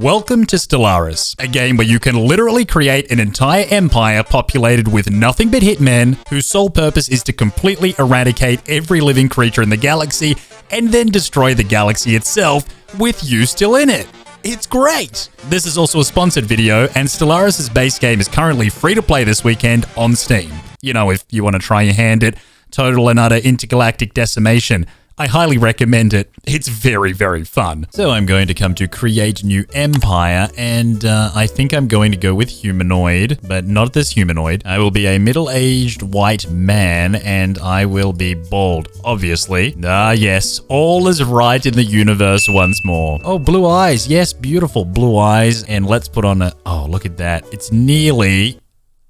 Welcome to Stellaris, a game where you can literally create an entire empire populated with nothing but hitmen, whose sole purpose is to completely eradicate every living creature in the galaxy and then destroy the galaxy itself with you still in it. It's great! This is also a sponsored video, and Stellaris' base game is currently free to play this weekend on Steam. You know, if you want to try your hand at total and utter intergalactic decimation, I highly recommend it. It's very, very fun. So I'm going to come to create new empire, and I think I'm going to go with humanoid, but not this humanoid. I will be a middle-aged white man, and I will be bald, obviously. Ah, yes, all is right in the universe once more. Oh, blue eyes. Yes, beautiful blue eyes. And let's put on a... Oh, look at that. It's nearly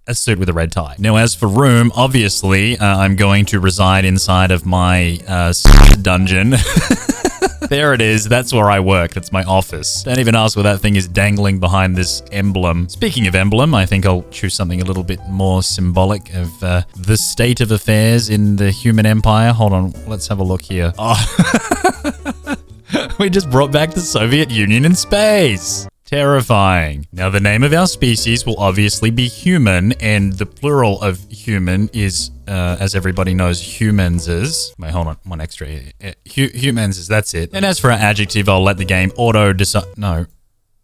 a suit with a red tie. Now, as for room, obviously, I'm going to reside inside of my dungeon. There it is. That's where I work. That's my office. Don't even ask what that thing is dangling behind this emblem. Speaking of emblem, I think I'll choose something a little bit more symbolic of the state of affairs in the human empire. Hold on. Let's have a look here. Oh. We just brought back the Soviet Union in space. Terrifying. Now, the name of our species will obviously be human, and the plural of human is, as everybody knows, humanses. Wait, hold on. One extra here. Humanses, that's it. And as for our adjective, I'll let the game auto-decide.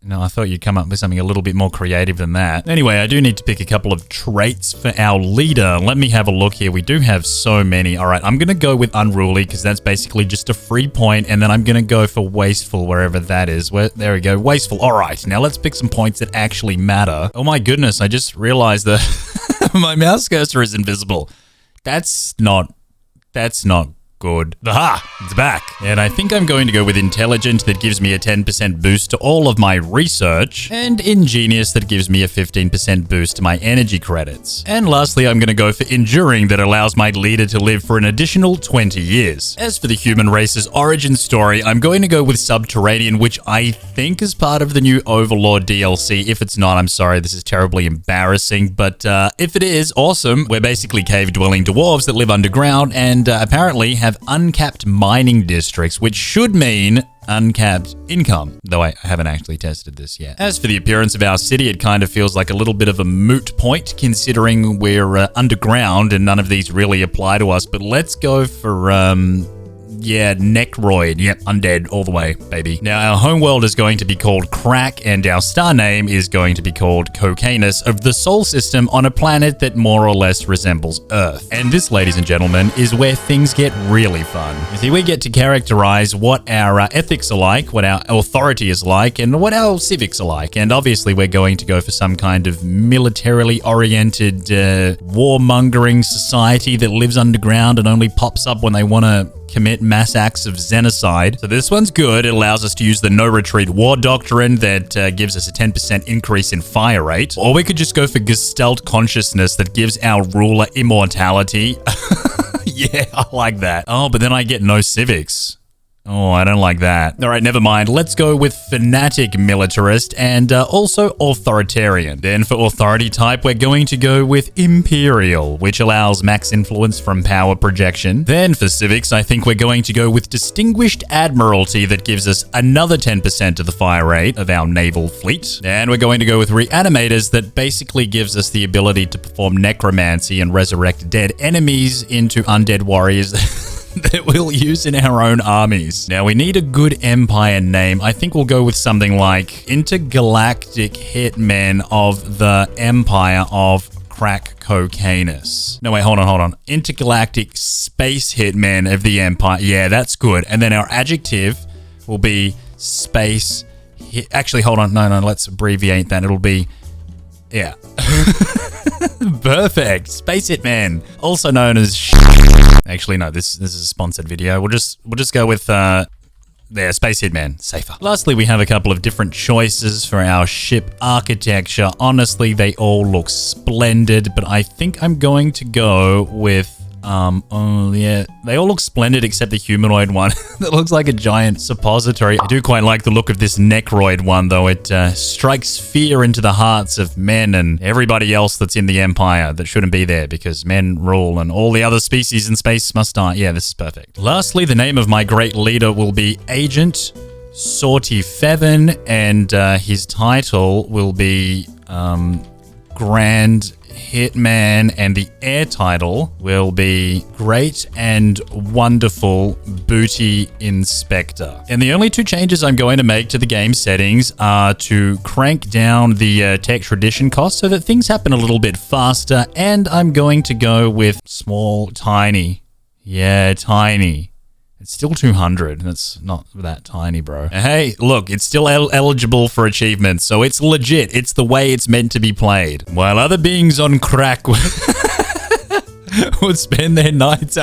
No, I thought you'd come up with something a little bit more creative than that. Anyway, I do need to pick a couple of traits for our leader. Let me have a look here. We do have so many. All right, I'm going to go with unruly because that's basically just a free point, and then I'm going to go for wasteful wherever that is. There we go, wasteful. All right, now let's pick some points that actually matter. Oh my goodness, I just realized that my mouse cursor is invisible. That's not good. Aha! It's back. And I think I'm going to go with intelligent. That gives me a 10% boost to all of my research. And ingenious. That gives me a 15% boost to my energy credits. And lastly, I'm going to go for enduring. That allows my leader to live for an additional 20 years. As for the human race's origin story, I'm going to go with subterranean, which I think is part of the new Overlord DLC. If it's not, I'm sorry. This is terribly embarrassing. But if it is, awesome. We're basically cave-dwelling dwarves that live underground and apparently have uncapped mining districts, which should mean uncapped income, though I haven't actually tested this yet. As for the appearance of our city, it kind of feels like a little bit of a moot point, considering we're underground and none of these really apply to us, but let's go for, yeah, Necroid. Yep, undead all the way, baby. Now, our homeworld is going to be called Crack, and our star name is going to be called Cocanus of the Sol System on a planet that more or less resembles Earth. And this, ladies and gentlemen, is where things get really fun. You see, we get to characterize what our ethics are like, what our authority is like, and what our civics are like. And obviously, we're going to go for some kind of militarily oriented, warmongering society that lives underground and only pops up when they want to commit mass acts of xenocide. So this one's good. It allows us to use the no retreat war doctrine that gives us a 10% increase in fire rate. Or we could just go for Gestalt consciousness that gives our ruler immortality. Yeah, I like that. Oh, but then I get no civics. Oh, I don't like that. All right, never mind. Let's go with fanatic militarist and also authoritarian. Then for authority type, we're going to go with imperial, which allows max influence from power projection. Then for civics, I think we're going to go with distinguished admiralty that gives us another 10% of the fire rate of our naval fleet. And we're going to go with reanimators that basically gives us the ability to perform necromancy and resurrect dead enemies into undead warriors that we'll use in our own armies. Now, we need a good empire name. I think we'll go with something like Intergalactic Hitman of the Empire of Crack Cocanus. No, wait, hold on. Intergalactic Space Hitman of the Empire. Yeah, that's good. And then our adjective will be space... Actually, hold on. No, let's abbreviate that. It'll be... Yeah. Perfect. Space Hitman. Also known as... Actually, no, this is a sponsored video. We'll just go with, there, Space Hitman. Safer. Lastly, we have a couple of different choices for our ship architecture. Honestly, they all look splendid, but I think I'm going to go with... oh yeah, they all look splendid except the humanoid one. That looks like a giant suppository. I do quite like the look of this Necroid one, though. It strikes fear into the hearts of men and everybody else that's in the Empire that shouldn't be there, because men rule and all the other species in space must die. Yeah, this is perfect. Lastly, the name of my great leader will be Agent Sorty Fevin, and his title will be Grand Hitman, and the air title will be Great and Wonderful Booty Inspector. And the only two changes I'm going to make to the game settings are to crank down the tech tradition cost so that things happen a little bit faster, and I'm going to go with small, tiny. Yeah, tiny. It's still 200. That's not that tiny, bro. Hey, look, it's still eligible for achievements, so it's legit. It's the way it's meant to be played. While other beings on crack would spend their nights...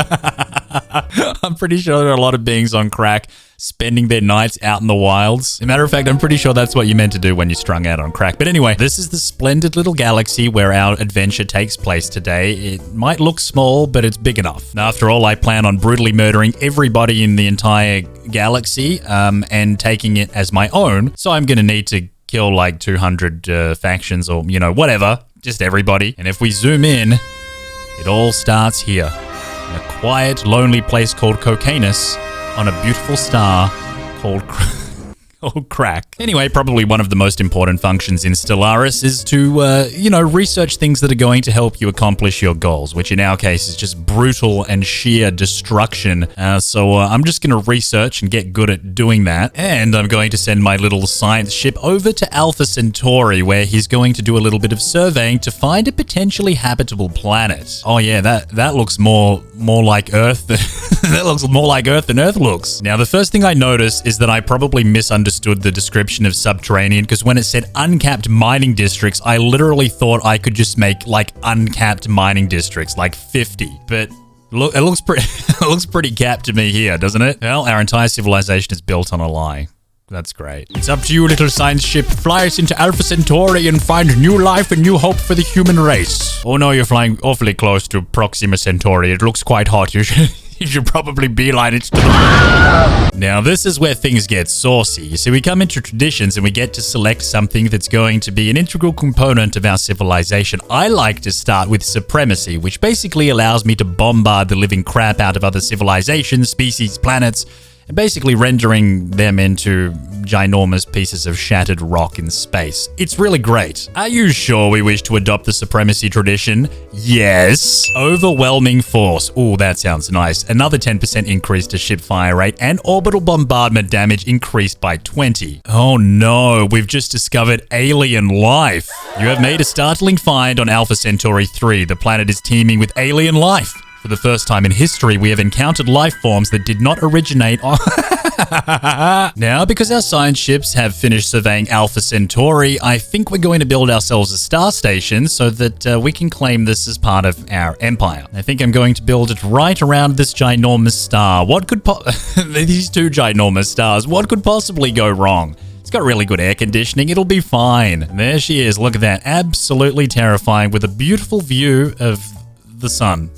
I'm pretty sure there are a lot of beings on crack spending their nights out in the wilds. As a matter of fact, I'm pretty sure that's what you meant to do when you strung out on crack. But anyway, this is the splendid little galaxy where our adventure takes place today. It might look small, but it's big enough. Now, after all, I plan on brutally murdering everybody in the entire galaxy and taking it as my own. So I'm going to need to kill like 200 factions or, you know, whatever. Just everybody. And if we zoom in, it all starts here. In a quiet, lonely place called Cocanus on a beautiful star called Crack. Anyway, probably one of the most important functions in Stellaris is to, research things that are going to help you accomplish your goals, which in our case is just brutal and sheer destruction. So I'm just going to research and get good at doing that. And I'm going to send my little science ship over to Alpha Centauri, where he's going to do a little bit of surveying to find a potentially habitable planet. Oh yeah, that looks more like Earth. That looks more like Earth than Earth looks. Now, the first thing I noticed is that I probably misunderstood the description of subterranean, because when it said uncapped mining districts, I literally thought I could just make like uncapped mining districts, like 50. But look, it looks pretty it looks pretty capped to me here, doesn't it? Well, our entire civilization is built on a lie. That's great. It's up to you, little science ship. Fly us into Alpha Centauri and find new life and new hope for the human race. Oh no, you're flying awfully close to Proxima Centauri. It looks quite hot. You should probably beeline it to the... Now, this is where things get saucy. You see, we come into traditions and we get to select something that's going to be an integral component of our civilization. I like to start with supremacy, which basically allows me to bombard the living crap out of other civilizations, species, planets, and basically rendering them into ginormous pieces of shattered rock in space. It's really great. Are you sure we wish to adopt the supremacy tradition? Yes. Overwhelming force. Ooh, that sounds nice. Another 10% increase to ship fire rate, and orbital bombardment damage increased by 20. Oh no, we've just discovered alien life. You have made a startling find on Alpha Centauri 3. The planet is teeming with alien life. For the first time in history, we have encountered life forms that did not originate on... Now, because our science ships have finished surveying Alpha Centauri, I think we're going to build ourselves a star station so that we can claim this as part of our empire. I think I'm going to build it right around this ginormous star. What could these two ginormous stars, what could possibly go wrong? It's got really good air conditioning. It'll be fine. There she is. Look at that. Absolutely terrifying, with a beautiful view of the sun.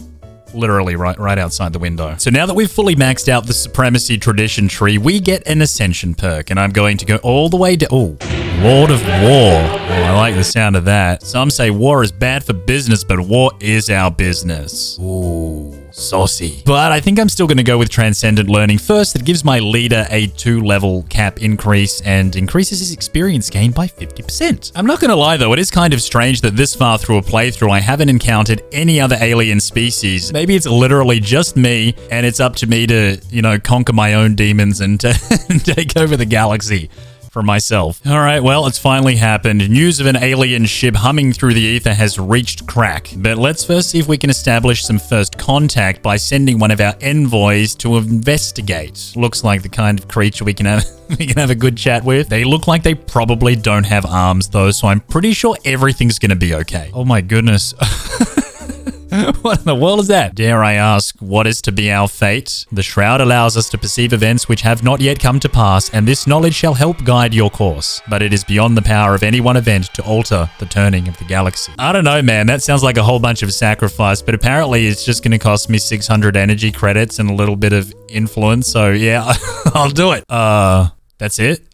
Literally right outside the window. So now that we've fully maxed out the supremacy tradition tree, we get an ascension perk, and I'm going to go all the way to... Oh, Lord of War. Oh, I like the sound of that. Some say war is bad for business, but war is our business. Ooh, saucy. But I think I'm still going to go with transcendent learning first. That gives my leader a 2-level cap increase and increases his experience gain by 50%. I'm not going to lie though, it is kind of strange that this far through a playthrough I haven't encountered any other alien species. Maybe it's literally just me, and it's up to me to, conquer my own demons and take over the galaxy for myself. All right, well, it's finally happened. News of an alien ship humming through the ether has reached Crack. But let's first see if we can establish some first contact by sending one of our envoys to investigate. Looks like the kind of creature we can have a good chat with. They look like they probably don't have arms though, so I'm pretty sure everything's gonna be okay. Oh my goodness. What in the world is that? Dare I ask, what is to be our fate? The Shroud allows us to perceive events which have not yet come to pass, and this knowledge shall help guide your course. But it is beyond the power of any one event to alter the turning of the galaxy. I don't know, man. That sounds like a whole bunch of sacrifice, but apparently it's just going to cost me 600 energy credits and a little bit of influence, so yeah, I'll do it. That's it?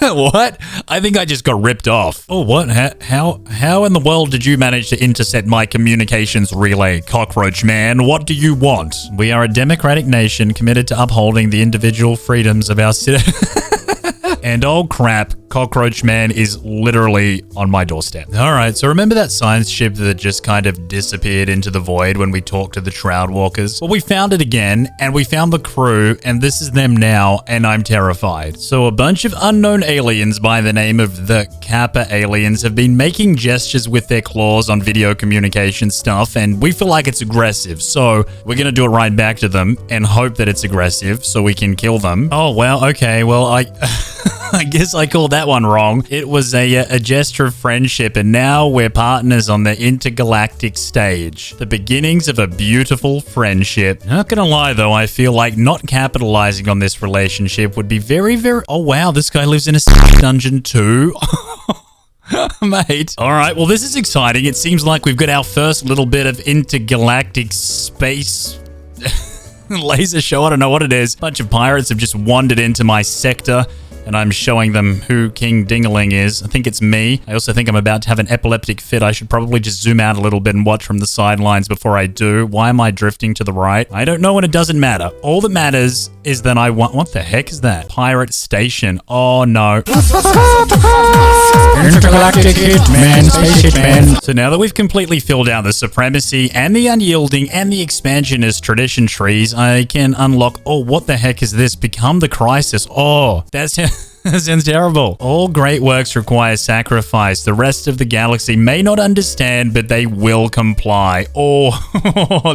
What? I think I just got ripped off. Oh, what? How in the world did you manage to intercept my communications relay, cockroach man? What do you want? We are a democratic nation committed to upholding the individual freedoms of our citizens. And oh crap, Cockroach Man is literally on my doorstep. Alright, so remember that science ship that just kind of disappeared into the void when we talked to the Shroud Walkers? Well, we found it again, and we found the crew, and this is them now, and I'm terrified. So a bunch of unknown aliens by the name of the Kappa aliens have been making gestures with their claws on video communication stuff, and we feel like it's aggressive, so we're gonna do it right back to them and hope that it's aggressive so we can kill them. Oh, well, okay, well, I guess I called that one wrong. It was a gesture of friendship, and now we're partners on the intergalactic stage. The beginnings of a beautiful friendship. Not gonna lie, though, I feel like not capitalizing on this relationship would be very, very... Oh, wow, this guy lives in a dungeon too. Mate. Alright, well, this is exciting. It seems like we've got our first little bit of intergalactic space... laser show. I don't know what it is. A bunch of pirates have just wandered into my sector, and I'm showing them who King Dingaling is. I think it's me. I also think I'm about to have an epileptic fit. I should probably just zoom out a little bit and watch from the sidelines before I do. Why am I drifting to the right? I don't know, and it doesn't matter. All that matters is that I want... What the heck is that? Pirate Station. Oh, no. Intergalactic Hitman, Space Hitman. So now that we've completely filled out the Supremacy and the Unyielding and the Expansionist Tradition trees, I can unlock... Oh, what the heck is this? Become the Crisis. Oh, that's... That sounds terrible. All great works require sacrifice. The rest of the galaxy may not understand, but they will comply. Oh,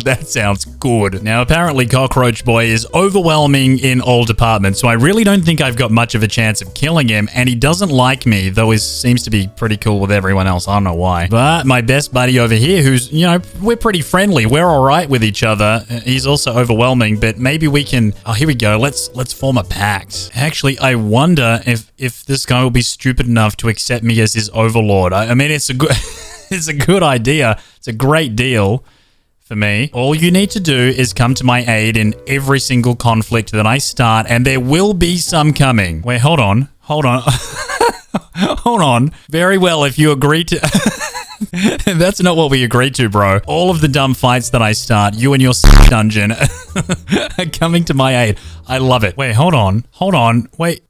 that sounds good. Now, apparently, Cockroach Boy is overwhelming in all departments, so I really don't think I've got much of a chance of killing him, and he doesn't like me, though he seems to be pretty cool with everyone else. I don't know why. But my best buddy over here, who's, you know, we're pretty friendly. We're all right with each other. He's also overwhelming, but maybe we can... Oh, here we go. Let's form a pact. Actually, I wonder if this guy will be stupid enough to accept me as his overlord. I mean, it's a good it's a good idea. It's a great deal for me. All you need to do is come to my aid in every single conflict that I start, and there will be some coming. Wait, hold on. Hold on. Very well, if you agree to... That's not what we agreed to, bro. All of the dumb fights that I start, you and your dungeon are coming to my aid. I love it. Wait, hold on. Wait.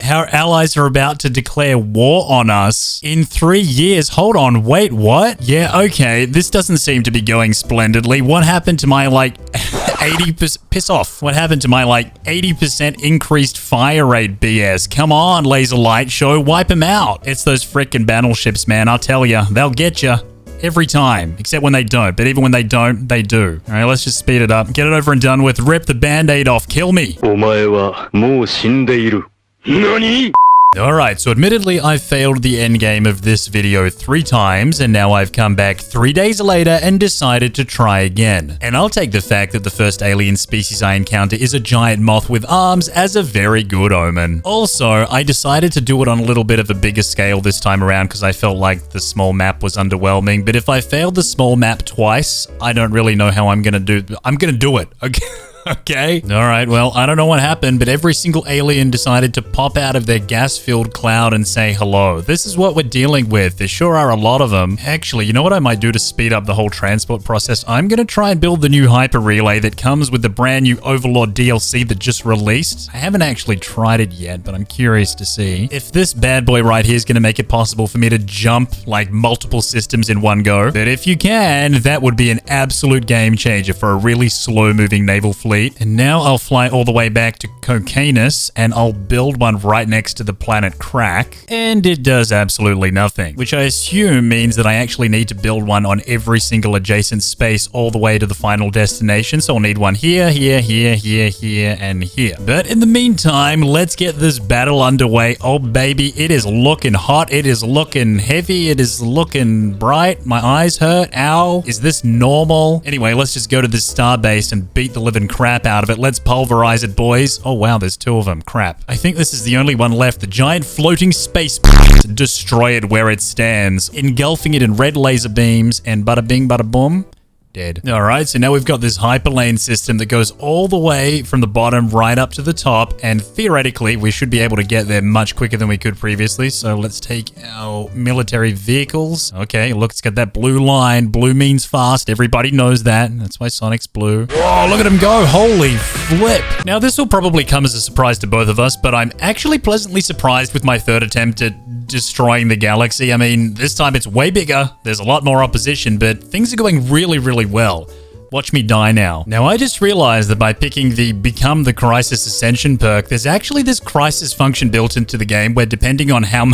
Our allies are about to declare war on us in 3 years. Hold on. Wait, what? Yeah, okay. This doesn't seem to be going splendidly. What happened to my, 80%... Piss off. What happened to my, 80% increased fire rate BS? Come on, Laser Light Show. Wipe them out. It's those frickin' battleships, man. I'll tell ya. They'll get ya. Every time. Except when they don't. But even when they don't, they do. Alright, let's just speed it up. Get it over and done with. Rip the band-aid off. Kill me. お前はもう死んでいる。何? Alright, so admittedly I failed the endgame of this video 3 times, and now I've come back 3 days later and decided to try again. And I'll take the fact that the first alien species I encounter is a giant moth with arms as a very good omen. Also, I decided to do it on a little bit of a bigger scale this time around because I felt like the small map was underwhelming, but if I failed the small map twice, I don't really know how I'm gonna do it, okay? Okay. Alright, well, I don't know what happened, but every single alien decided to pop out of their gas-filled cloud and say hello. This is what we're dealing with. There sure are a lot of them. Actually, you know what I might do to speed up the whole transport process? I'm gonna try and build the new hyper relay that comes with the brand new Overlord DLC that just released. I haven't actually tried it yet, but I'm curious to see if this bad boy right here is gonna make it possible for me to jump multiple systems in one go. But if you can, that would be an absolute game changer for a really slow-moving naval fleet. And now I'll fly all the way back to Cocanus, and I'll build one right next to the planet Crack, and it does absolutely nothing, which I assume means that I actually need to build one on every single adjacent space all the way to the final destination, so I'll need one here, and here. But in the meantime, let's get this battle underway. Oh baby, it is looking hot, it is looking heavy, it is looking bright, my eyes hurt, ow. Is this normal? Anyway, let's just go to this starbase and beat the living crap out of it. Let's pulverize it, boys. Oh wow, there's 2 of them. Crap. I think this is the only one left. The giant floating space destroy it where it stands, engulfing it in red laser beams, and bada bing bada boom. Dead. All right, so now we've got this hyperlane system that goes all the way from the bottom right up to the top, and theoretically, we should be able to get there much quicker than we could previously. So let's take our military vehicles. Okay, look, it's got that blue line. Blue means fast. Everybody knows that. That's why Sonic's blue. Whoa, look at him go. Holy flip. Now, this will probably come as a surprise to both of us, but I'm actually pleasantly surprised with my third attempt at destroying the galaxy. I mean, this time it's way bigger. There's a lot more opposition, but things are going really, really well. Watch me die now. Now, I just realized that by picking the Become the Crisis Ascension perk, there's actually this crisis function built into the game where depending on how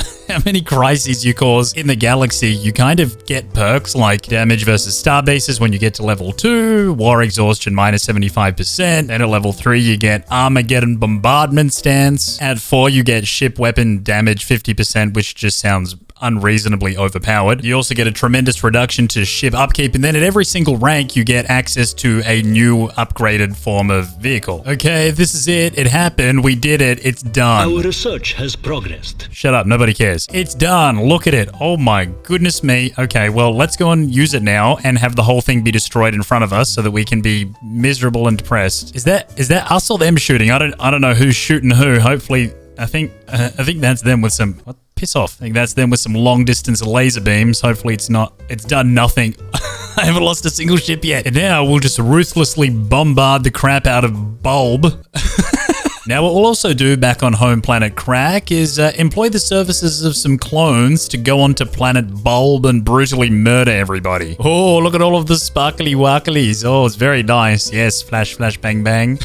many crises you cause in the galaxy, you kind of get perks like damage versus star bases when you get to level 2, war exhaustion minus 75%, and at level 3 you get Armageddon bombardment stance. At 4 you get ship weapon damage 50%, which just sounds unreasonably overpowered. You also get a tremendous reduction to ship upkeep, and then at every single rank you get access to a new upgraded form of vehicle. Okay, this is it. It happened. We did it. It's done. Our research has progressed. Shut up. Nobody cares. It's done. Look at it. Oh my goodness me. Okay, well, let's go and use it now and have the whole thing be destroyed in front of us so that we can be miserable and depressed. Is that us or them shooting? I don't know who's shooting who. Hopefully, I think that's them with some... What? Piss off. I think that's them with some long distance laser beams. Hopefully it's done nothing. I haven't lost a single ship yet. And now we'll just ruthlessly bombard the crap out of Bulb. Now, what we'll also do back on home planet Crack is employ the services of some clones to go onto planet Bulb and brutally murder everybody. Oh, look at all of the sparkly wacklies. Oh, it's very nice. Yes, flash, flash, bang, bang.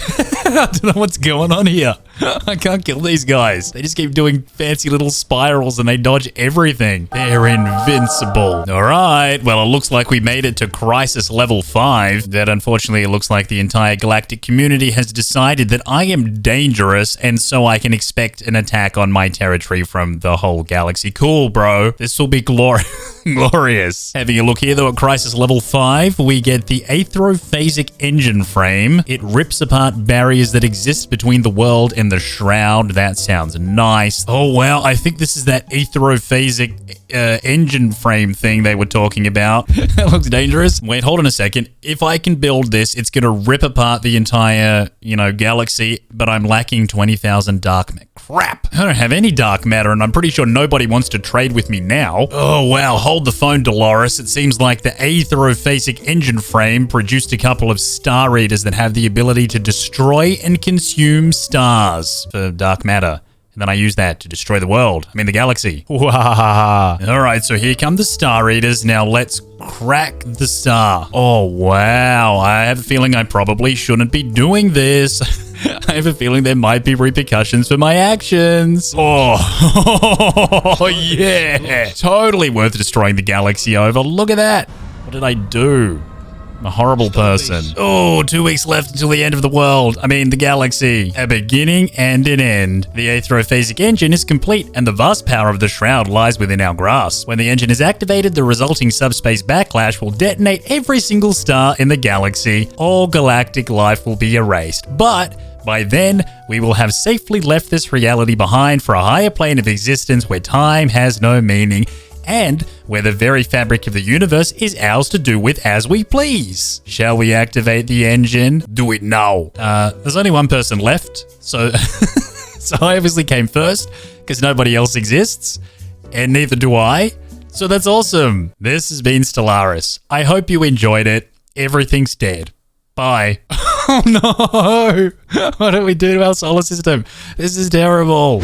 I don't know what's going on here. I can't kill these guys. They just keep doing fancy little spirals and they dodge everything. They're invincible. All right. Well, it looks like we made it to Crisis Level 5. That unfortunately, it looks like the entire galactic community has decided that I am dangerous and so I can expect an attack on my territory from the whole galaxy. Cool, bro. This will be glorious. Having a look here though at Crisis Level 5, we get the Aethrophasic engine frame. It rips apart barriers that exist between the world and the shroud. That sounds nice. Oh wow, I think this is that Aethrophasic engine frame thing they were talking about. That looks dangerous. Wait, hold on a second. If I can build this, it's gonna rip apart the entire, galaxy, but I'm lacking 20,000 dark matter. Crap. I don't have any dark matter, and I'm pretty sure nobody wants to trade with me now. Oh wow, hold the phone, Dolores. It seems like the Aethrophasic engine frame produced a couple of star eaters that have the ability to destroy and consume stars for dark matter. And then I use that to destroy the world. I mean, the galaxy. All right, so here come the Star Eaters. Now let's crack the star. Oh, wow. I have a feeling I probably shouldn't be doing this. I have a feeling there might be repercussions for my actions. Oh, yeah. Totally worth destroying the galaxy over. Look at that. What did I do? I'm a horrible person. Oh, 2 weeks left until the end of the world. I mean, the galaxy. A beginning and an end. The Aethrophasic engine is complete, and the vast power of the shroud lies within our grasp. When the engine is activated, the resulting subspace backlash will detonate every single star in the galaxy. All galactic life will be erased. But by then, we will have safely left this reality behind for a higher plane of existence where time has no meaning, and where the very fabric of the universe is ours to do with as we please. Shall we activate the engine? Do it now. There's only one person left, so so I obviously came first, because nobody else exists, and neither do I. So that's awesome. This has been Stellaris. I hope you enjoyed it. Everything's dead. Bye. Oh no! What did we do to our solar system? This is terrible.